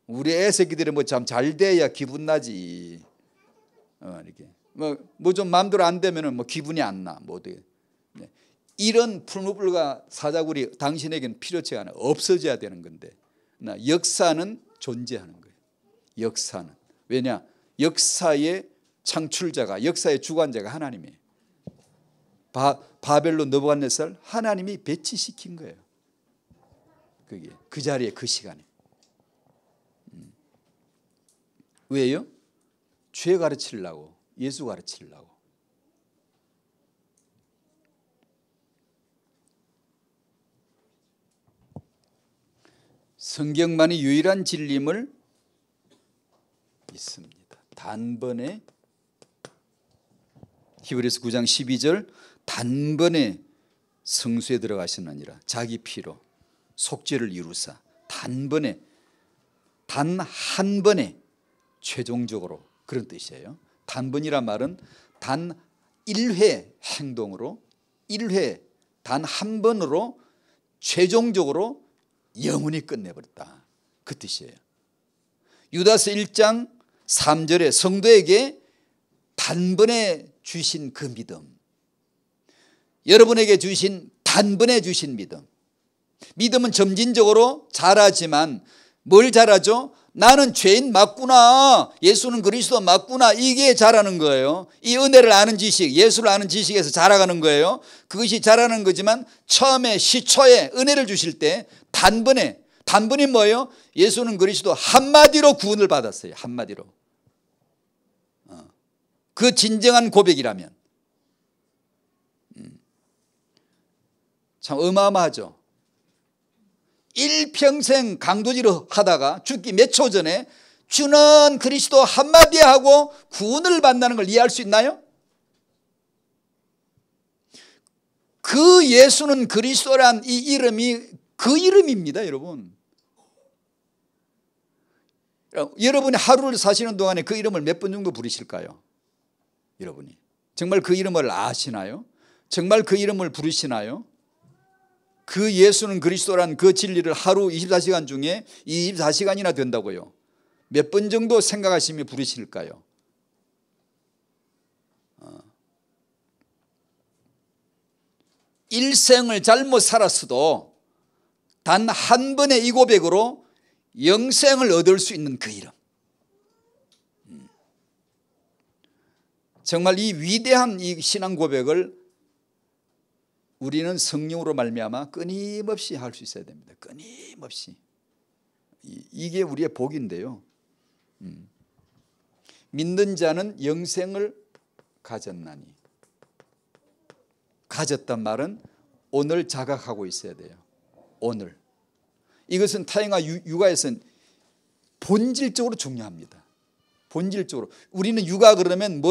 우리 애새끼들은 뭐 참 잘 돼야 기분 나지. 이렇게 뭐 좀 마음대로 안 되면은 뭐 기분이 안 나. 뭐 어떻게 이런 풀무불과 사자굴이 당신에게는 필요치가 않아. 없어져야 되는 건데 역사는 존재하는 거예요. 역사는 왜냐? 역사의 창출자가 역사의 주관자가 하나님이에요. 바벨론 느부갓네살 하나님이 배치시킨 거예요. 그게 그 자리에 그 시간에. 왜요? 죄 가르치려고 예수 가르치려고. 성경만이 유일한 진리임을 믿습니다. 단번에 히브리서 9장 12절 단번에 성수에 들어가시느니라. 자기 피로 속죄를 이루사 단번에 단 한 번에 최종적으로 그런 뜻이에요. 단번이란 말은 단 1회 행동으로 1회 단 한 번으로 최종적으로 영원히 끝내버렸다. 그 뜻이에요. 유다서 1장 3절에 성도에게 단번에 주신 그 믿음, 여러분에게 주신 단번에 주신 믿음. 믿음은 점진적으로 자라지만 뭘 자라죠? 나는 죄인 맞구나, 예수는 그리스도 맞구나, 이게 자라는 거예요. 이 은혜를 아는 지식, 예수를 아는 지식에서 자라가는 거예요. 그것이 자라는 거지만 처음에 시초에 은혜를 주실 때 단번이 뭐예요? 예수는 그리스도 한마디로 구원을 받았어요. 한마디로. 그 진정한 고백이라면 참 어마어마하죠. 일평생 강도질을 하다가 죽기 몇 초 전에 주는 그리스도 한마디 하고 구원을 받는다는 걸 이해할 수 있나요? 그 예수는 그리스도란 이 이름이 그 이름입니다, 여러분. 여러분이 하루를 사시는 동안에 그 이름을 몇 번 정도 부르실까요? 여러분이 정말 그 이름을 아시나요? 정말 그 이름을 부르시나요? 그 예수는 그리스도란 그 진리를 하루 24시간 중에 24시간이나 된다고요. 몇 번 정도 생각하시며 부르실까요? 일생을 잘못 살았어도 단 한 번의 이 고백으로 영생을 얻을 수 있는 그 이름. 정말 이 위대한 이 신앙 고백을 우리는 성령으로 말미암아 끊임없이 할 수 있어야 됩니다. 끊임없이. 이게 우리의 복인데요. 믿는 자는 영생을 가졌나니. 가졌단 말은 오늘 자각하고 있어야 돼요. 오늘. 이것은 타인과 육아에서는 본질적으로 중요합니다. 본질적으로. 우리는 육아 그러면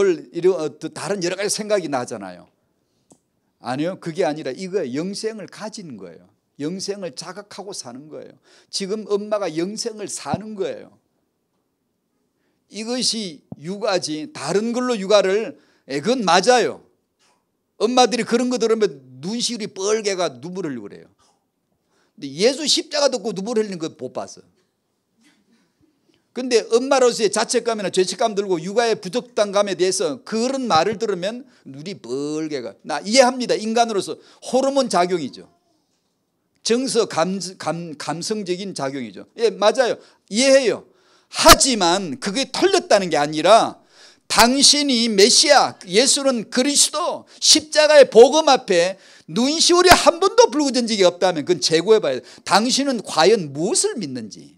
다른 여러 가지 생각이 나잖아요. 아니요, 그게 아니라 이거예요. 영생을 가진 거예요. 영생을 자각하고 사는 거예요. 지금 엄마가 영생을 사는 거예요. 이것이 육아지. 다른 걸로 육아를, 그건 맞아요. 엄마들이 그런 거 들으면 눈시울이 뻘개가 눈물 흘리고 그래요. 근데 예수 십자가 듣고 눈물 흘리는 거 못 봤어. 근데 엄마로서의 자책감이나 죄책감 들고 육아의 부적당감에 대해서 그런 말을 들으면 눈이 뻘개가. 나 이해합니다. 인간으로서 호르몬 작용이죠. 정서 감성적인 작용이죠. 예, 맞아요. 이해해요. 하지만 그게 털렸다는 게 아니라 당신이 메시아, 예수는 그리스도, 십자가의 복음 앞에 눈시울이 한 번도 붉어진 적이 없다면 그건 재고해봐야 돼. 당신은 과연 무엇을 믿는지.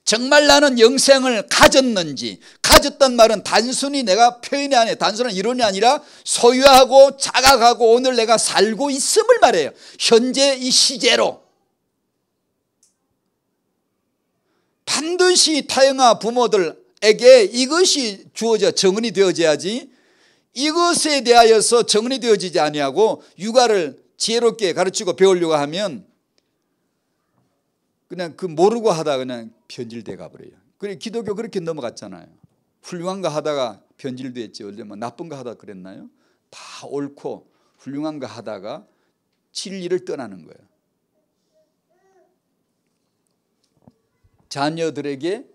정말 나는 영생을 가졌는지. 가졌단 말은 단순히 내가 표현이 아니에요. 단순한 이론이 아니라 소유하고 자각하고 오늘 내가 살고 있음을 말해요. 현재 이 시제로. 반드시 타영아 부모들 이것이 주어져 정언이 되어져야지, 이것에 대하여서 정언이 되어지지 아니하고 육아를 지혜롭게 가르치고 배우려고 하면 그냥 그 모르고 하다가 그냥 변질돼 가버려요. 그래 기독교 그렇게 넘어갔잖아요. 훌륭한 거 하다가 변질됐지. 원래 뭐 나쁜 거 하다 그랬나요? 다 옳고 훌륭한 거 하다가 진리를 떠나는 거예요. 자녀들에게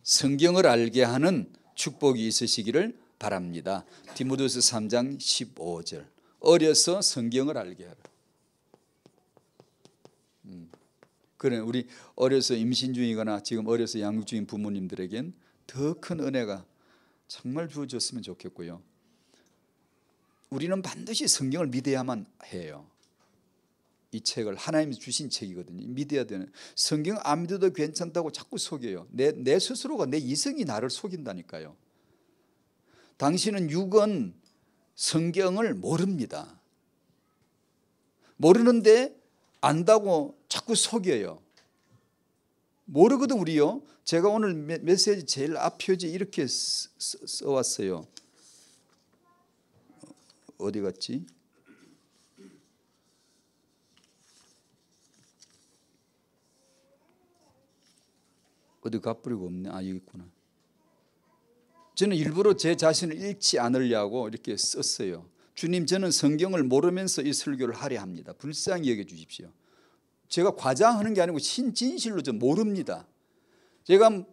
성경을 알게 하는 축복이 있으시기를 바랍니다. 디모데후서 3장 15절. 어려서 성경을 알게 하라. 그래 우리 어려서 임신 중이거나 지금 어려서 양육 중인 부모님들에겐 더 큰 은혜가 정말 주어졌으면 좋겠고요. 우리는 반드시 성경을 믿어야만 해요. 이 책을 하나님이 주신 책이거든요. 믿어야 되는. 성경 안 믿어도 괜찮다고 자꾸 속여요. 내 스스로가, 내 이성이 나를 속인다니까요. 당신은 육은 성경을 모릅니다. 모르는데 안다고 자꾸 속여요. 모르거든 우리요. 제가 오늘 메시지 제일 앞 표지 이렇게 써왔어요. 어디 갔지? 어디 가버리고 없네. 아 여기 있구나. 저는 일부러 제 자신을 잃지 않으려고 이렇게 썼어요. 주님 저는 성경을 모르면서 이 설교를 하려 합니다. 불쌍히 여겨주십시오. 제가 과장하는 게 아니고 진실로 좀 모릅니다. 제가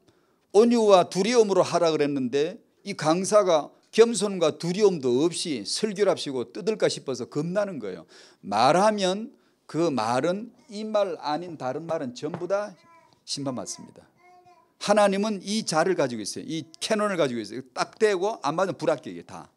온유와 두려움으로 하라 그랬는데 이 강사가 겸손과 두려움도 없이 설교랍시고 뜯을까 싶어서 겁나는 거예요. 말하면 그 말은 이 말 아닌 다른 말은 전부 다 심판받습니다. 하나님은 이 자를 가지고 있어요. 이 캐논을 가지고 있어요. 딱 대고 안 맞으면 불합격이에요. 다.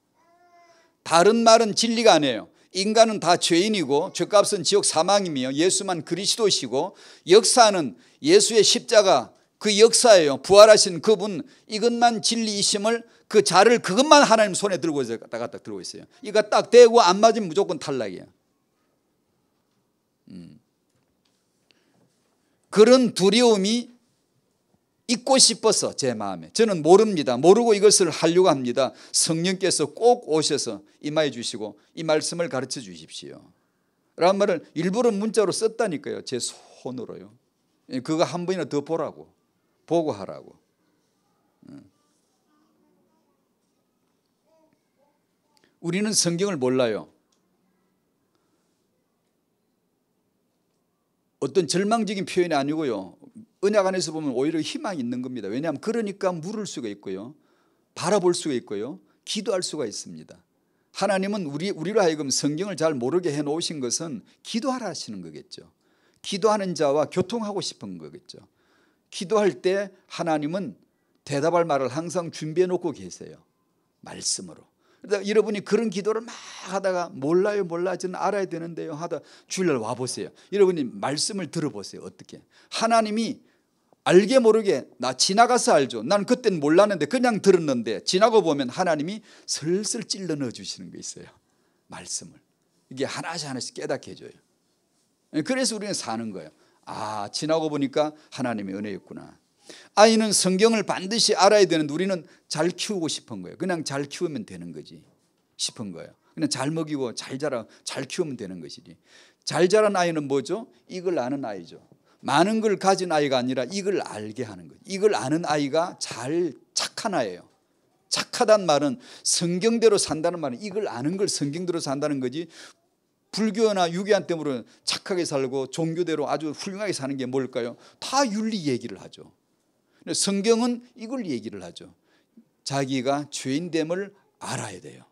다른 말은 진리가 아니에요. 인간은 다 죄인이고 죄값은 지옥 사망이며 예수만 그리스도시고 역사는 예수의 십자가 그 역사예요. 부활하신 그분 이것만 진리이심을 그 자를 그것만 하나님 손에 들고 있어요. 딱 들고 있어요. 이거 딱 대고 안 맞으면 무조건 탈락이에요. 그런 두려움이 있고 싶어서 제 마음에 저는 모릅니다. 모르고 이것을 하려고 합니다. 성령께서 꼭 오셔서 임하여 주시고 이 말씀을 가르쳐 주십시오 라는 말을 일부러 문자로 썼다니까요. 제 손으로요. 그거 한 번이나 더 보라고, 보고 하라고. 우리는 성경을 몰라요. 어떤 절망적인 표현이 아니고요. 언약 안에서 보면 오히려 희망이 있는 겁니다. 왜냐하면 그러니까 물을 수가 있고요. 바라볼 수가 있고요. 기도할 수가 있습니다. 하나님은 우리로 하여금 성경을 잘 모르게 해놓으신 것은 기도하라 하시는 거겠죠. 기도하는 자와 교통하고 싶은 거겠죠. 기도할 때 하나님은 대답할 말을 항상 준비해 놓고 계세요. 말씀으로. 그러다 여러분이 그런 기도를 막 하다가 몰라요 저는 알아야 되는데요 하다 주일날 와보세요. 여러분이 말씀을 들어보세요. 어떻게 하나님이 알게 모르게 나 지나가서 알죠. 난 그때는 몰랐는데 그냥 들었는데 지나고 보면 하나님이 슬슬 찔러 넣어주시는 게 있어요. 말씀을. 이게 하나씩 깨닫게 해줘요. 그래서 우리는 사는 거예요. 아 지나고 보니까 하나님의 은혜였구나. 아이는 성경을 반드시 알아야 되는데 우리는 잘 키우고 싶은 거예요. 그냥 잘 키우면 되는 거지 싶은 거예요. 그냥 잘 먹이고 잘 자라 잘 키우면 되는 것이지. 잘 자란 아이는 뭐죠? 이걸 아는 아이죠. 많은 걸 가진 아이가 아니라 이걸 알게 하는 거예요. 이걸 아는 아이가 착한 아이예요. 착하단 말은 성경대로 산다는 말은 이걸 아는 걸 성경대로 산다는 거지. 불교나 유교한 때문에 착하게 살고 종교대로 아주 훌륭하게 사는 게 뭘까요? 다 윤리 얘기를 하죠. 성경은 이걸 얘기를 하죠. 자기가 죄인됨을 알아야 돼요.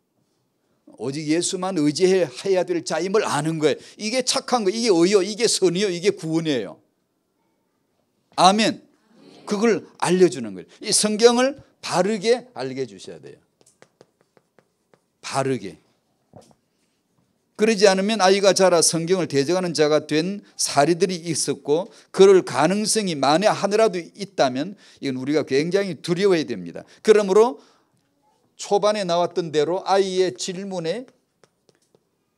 오직 예수만 의지해야 될 자임을 아는 거예요. 이게 착한 거예요. 이게 의요, 이게 선이요, 이게 구원이에요. 아멘. 그걸 알려주는 거예요. 이 성경을 바르게 알게 해주셔야 돼요. 바르게. 그러지 않으면 아이가 자라 성경을 대적하는 자가 된 사례들이 있었고 그럴 가능성이 만에 하나라도 있다면 이건 우리가 굉장히 두려워해야 됩니다. 그러므로 초반에 나왔던 대로 아이의 질문에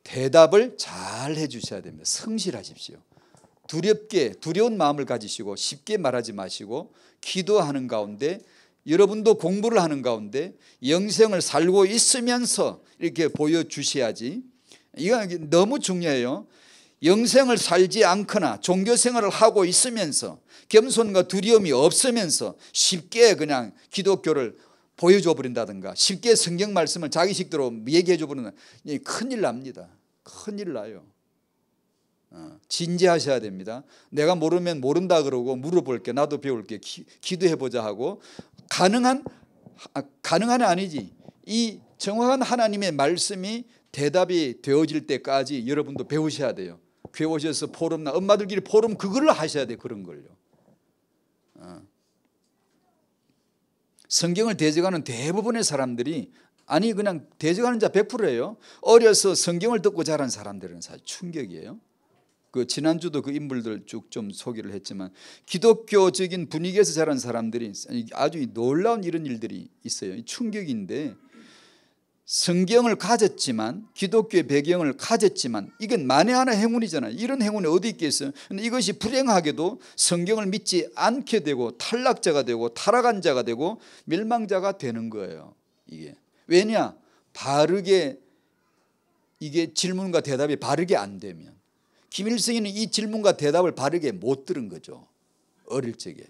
대답을 잘 해주셔야 됩니다. 성실하십시오. 두려운 마음을 가지시고 쉽게 말하지 마시고 기도하는 가운데 여러분도 공부를 하는 가운데 영생을 살고 있으면서 이렇게 보여주셔야지. 이건 너무 중요해요. 영생을 살지 않거나 종교생활을 하고 있으면서 겸손과 두려움이 없으면서 쉽게 그냥 기독교를 보여줘 버린다든가 쉽게 성경 말씀을 자기식대로 얘기해 줘 버리는 큰일 납니다. 큰일 나요. 진지하셔야 됩니다. 내가 모르면 모른다 그러고 물어볼게, 나도 배울게, 기도해보자 하고 가능한 아니지. 이 정확한 하나님의 말씀이 대답이 되어질 때까지 여러분도 배우셔야 돼요. 교회 오셔서 포럼나 엄마들끼리 포럼 그걸 하셔야 돼요. 그런 걸요. 성경을 대적하는 대부분의 사람들이 아니 그냥 대적하는 자 100%예요. 어려서 성경을 듣고 자란 사람들은 사실 충격이에요. 그 지난주도 그 인물들 쭉 좀 소개를 했지만 기독교적인 분위기에서 자란 사람들이 아주 놀라운 이런 일들이 있어요. 충격인데 성경을 가졌지만 기독교의 배경을 가졌지만 이건 만에 하나 행운이잖아요. 이런 행운이 어디 있겠어요. 근데 이것이 불행하게도 성경을 믿지 않게 되고 탈락자가 되고 타락한 자가 되고 멸망자가 되는 거예요. 이게 왜냐? 바르게 이게 질문과 대답이 바르게 안 되면 김일성이는 이 질문과 대답을 바르게 못 들은 거죠. 어릴 적에.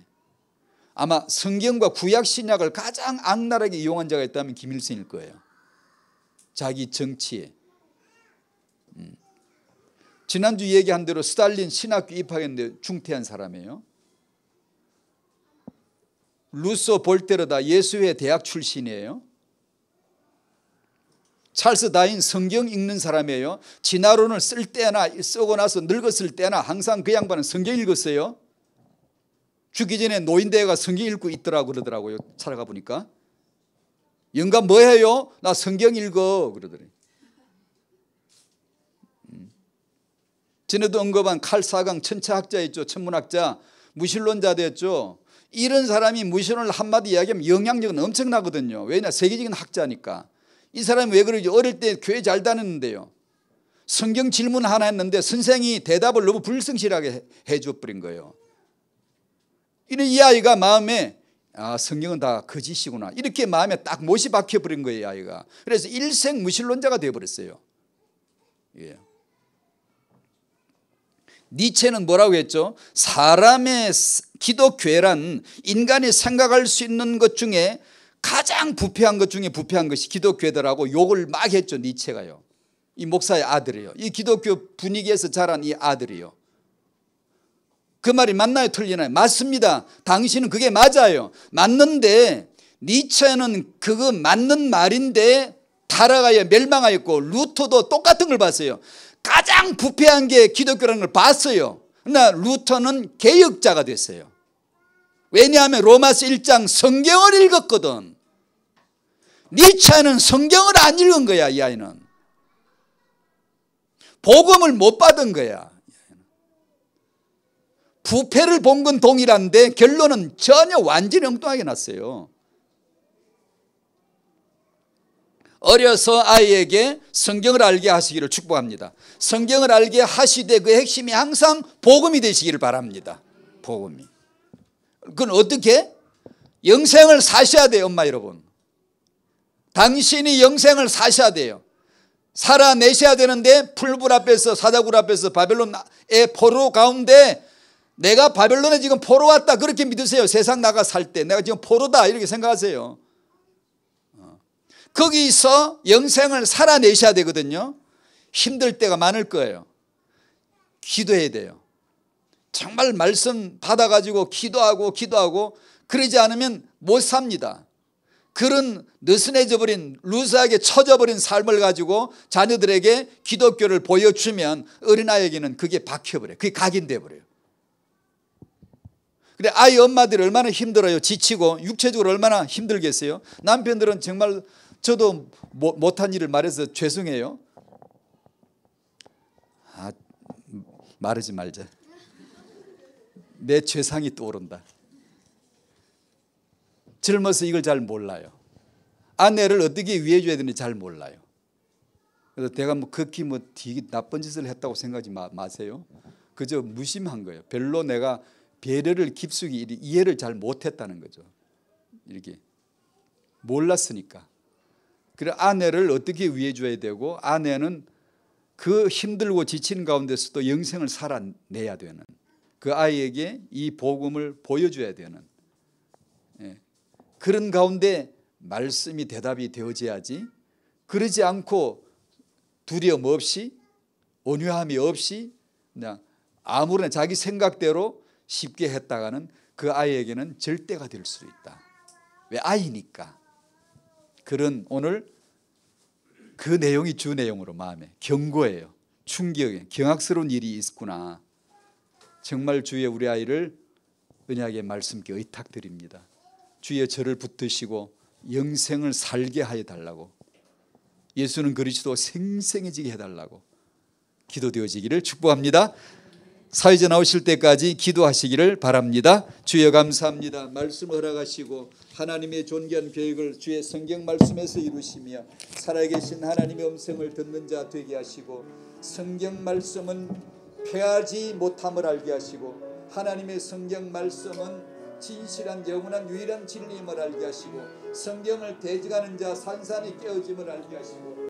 아마 성경과 구약 신약을 가장 악랄하게 이용한 자가 있다면 김일성일 거예요. 자기 정치에. 지난주 얘기한 대로 스탈린 신학교 입학했는데 중퇴한 사람이에요. 루소 볼테르 다 예수회 대학 출신이에요. 찰스 다윈 성경 읽는 사람이에요. 진화론을 쓸 때나 쓰고 나서 늙었을 때나 항상 그 양반은 성경 읽었어요. 죽기 전에 노인대가 성경 읽고 있더라고 그러더라고요. 찾아가 보니까. 영감 뭐 해요? 나 성경 읽어 그러더래요. 전에도 언급한 칼 사강 천체학자 있죠. 천문학자 무신론자 됐죠. 이런 사람이 무신론을 한마디 이야기하면 영향력은 엄청나거든요. 왜냐? 세계적인 학자니까. 이 사람이 왜 그러지? 어릴 때 교회 잘 다녔는데요. 성경 질문 하나 했는데 선생이 대답을 너무 불성실하게 해줘버린 거예요. 이런 이 아이가 마음에 성경은 다 거짓이구나. 이렇게 마음에 딱 못이 박혀버린 거예요. 이 아이가. 그래서 일생 무신론자가 되어버렸어요. 예. 니체는 뭐라고 했죠? 사람의 기독교회란 인간이 생각할 수 있는 것 중에 가장 부패한 것 중에 부패한 것이 기독교회더라고 욕을 막 했죠. 니체가요. 이 목사의 아들이에요. 이 기독교 분위기에서 자란 이 아들이요. 그 말이 맞나요? 틀리나요? 맞습니다. 당신은 그게 맞아요. 맞는데 니체는 그거 맞는 말인데 타락하여 멸망하였고 루터도 똑같은 걸 봤어요. 가장 부패한 게 기독교라는 걸 봤어요. 그러나 루터는 개혁자가 됐어요. 왜냐하면 로마서 1장 성경을 읽었거든. 니체는 성경을 안 읽은 거야. 이 아이는 복음을 못 받은 거야. 부패를 본 건 동일한데 결론은 전혀 완전히 엉뚱하게 났어요. 어려서 아이에게 성경을 알게 하시기를 축복합니다. 성경을 알게 하시되 그 핵심이 항상 복음이 되시기를 바랍니다. 복음이. 그건 어떻게? 영생을 사셔야 돼요. 엄마 여러분. 당신이 영생을 사셔야 돼요. 살아내셔야 되는데 풀불 앞에서 사자굴 앞에서 바벨론의 포로 가운데 내가 바벨론에 지금 포로 왔다 그렇게 믿으세요. 세상 나가 살 때 내가 지금 포로다 이렇게 생각하세요. 거기서 영생을 살아내셔야 되거든요. 힘들 때가 많을 거예요. 기도해야 돼요. 정말 말씀 받아가지고 기도하고 그러지 않으면 못 삽니다. 그런 느슨해져 버린 루스하게 처져버린 삶을 가지고 자녀들에게 기독교를 보여주면 어린아이에게는 그게 박혀버려요. 그게 각인돼 버려요. 그래 아이 엄마들이 얼마나 힘들어요. 지치고 육체적으로 얼마나 힘들겠어요. 남편들은 정말 저도 못한 일을 말해서 죄송해요. 말하지 말자. 내 죄상이 떠오른다. 젊어서 이걸 잘 몰라요. 아내를 어떻게 위해줘야 되는지 잘 몰라요. 그래서 내가 극히 되게 나쁜 짓을 했다고 생각하지 마세요. 그저 무심한 거예요. 별로 내가 배려를 깊숙이 이해를 잘 못했다는 거죠. 이렇게 몰랐으니까. 그래 아내를 어떻게 위해줘야 되고 아내는 그 힘들고 지친 가운데서도 영생을 살아내야 되는, 그 아이에게 이 복음을 보여줘야 되는, 그런 가운데 말씀이 대답이 되어져야지. 그러지 않고 두려움 없이 온유함이 없이 그냥 아무런 자기 생각대로 쉽게 했다가는 그 아이에게는 절대가 될 수 있다. 왜? 아이니까. 그런 오늘 그 내용이 주 내용으로 마음에 경고예요. 충격에 경악스러운 일이 있구나. 정말 주의 우리 아이를 은혜하게 말씀께 의탁드립니다. 주의 저를 붙드시고 영생을 살게 하여 달라고, 예수는 그리스도 생생해지게 해달라고 기도되어지기를 축복합니다. 사회자 나오실 때까지 기도하시기를 바랍니다. 주여 감사합니다. 말씀 허락하시고 하나님의 존귀한 계획을 주의 성경 말씀에서 이루시며 살아계신 하나님의 음성을 듣는 자 되게 하시고, 성경 말씀은 패하지 못함을 알게 하시고, 하나님의 성경 말씀은 진실한 영원한 유일한 진리임을 알게 하시고, 성경을 대적하는 자 산산이 깨어짐을 알게 하시고,